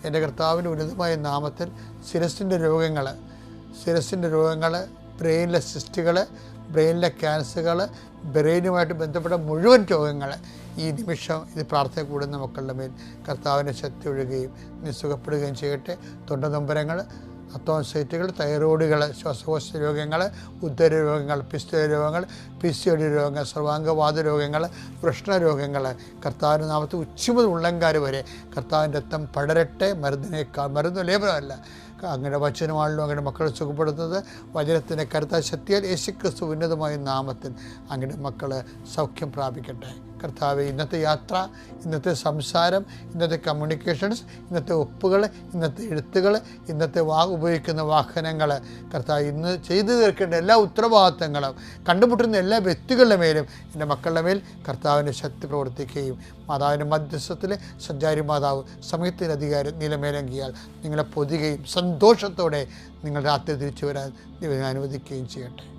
എൻ്റെ കർത്താവിൻ്റെ ഉന്നതമായ നാമത്തിൽ ശിരസിൻ്റെ രോഗങ്ങൾ, ബ്രെയിനിലെ സിസ്റ്റുകൾ, ബ്രെയിനിലെ ക്യാൻസറുകൾ, ബ്രെയിനുമായിട്ട് ബന്ധപ്പെട്ട മുഴുവൻ രോഗങ്ങൾ ഈ നിമിഷം ഇത് പ്രാർത്ഥന കൂടുന്ന മക്കളുടെ മേൽ കർത്താവിൻ്റെ ശക്തി ഒഴുകുകയും നീ സുഖപ്പെടുകയും ചെയ്യട്ടെ. തൊണ്ടനൊമ്പരങ്ങൾ, അത്തോൺസൈറ്റുകൾ, തൈറോയിഡുകൾ, ശ്വാസകോശ രോഗങ്ങൾ, ഉദര രോഗങ്ങൾ, പിസ്തുല രോഗങ്ങൾ, PCOD രോഗങ്ങൾ, സർവാംഗവാദ രോഗങ്ങൾ, വൃഷ്ണരോഗങ്ങൾ കർത്താവിൻ്റെ നാമത്തിൽ ഉച്ച മുതൽ ഉള്ളങ്കാര് വരെ കർത്താവിൻ്റെ രക്തം പടരട്ടെ. മരുന്ന് ലേപനമല്ല, അങ്ങയുടെ വചനമാണല്ലോ അങ്ങയുടെ മക്കളെ സുഖപ്പെടുത്തുന്നത്. വചനത്തിൻ്റെ കരുത്താൽ ശക്തിയാൽ യേശുക്രിസ്തു ഉന്നതമായ നാമത്തിൽ അങ്ങയുടെ മക്കൾ സൗഖ്യം പ്രാപിക്കട്ടെ. കർത്താവെ, ഇന്നത്തെ യാത്ര, ഇന്നത്തെ സംസാരം, ഇന്നത്തെ കമ്മ്യൂണിക്കേഷൻസ്, ഇന്നത്തെ ഒപ്പുകൾ, ഇന്നത്തെ എഴുത്തുകൾ, ഇന്നത്തെ ഉപയോഗിക്കുന്ന വാഹനങ്ങൾ, കർത്താവ് ഇന്ന് ചെയ്തു തീർക്കേണ്ട എല്ലാ ഉത്തരവാദിത്തങ്ങളും കണ്ടുമുട്ടുന്ന എല്ലാ വ്യക്തികളുടെ മേലും എൻ്റെ മക്കളുടെ മേൽ കർത്താവിൻ്റെ ശക്തി പ്രവർത്തിക്കുകയും മാതാവിൻ്റെ മധ്യസ്ഥത്തിൽ സഞ്ചാരി മാതാവ് സമയത്തിൻ്റെ അധികാരം നിലമേലങ്കിയാൽ നിങ്ങളെ പൊതിയുകയും സന്തോഷത്തോടെ നിങ്ങൾ രാത്രി തിരിച്ചു വരാൻ ദൈവം അനുവദിക്കുകയും ചെയ്യട്ടെ.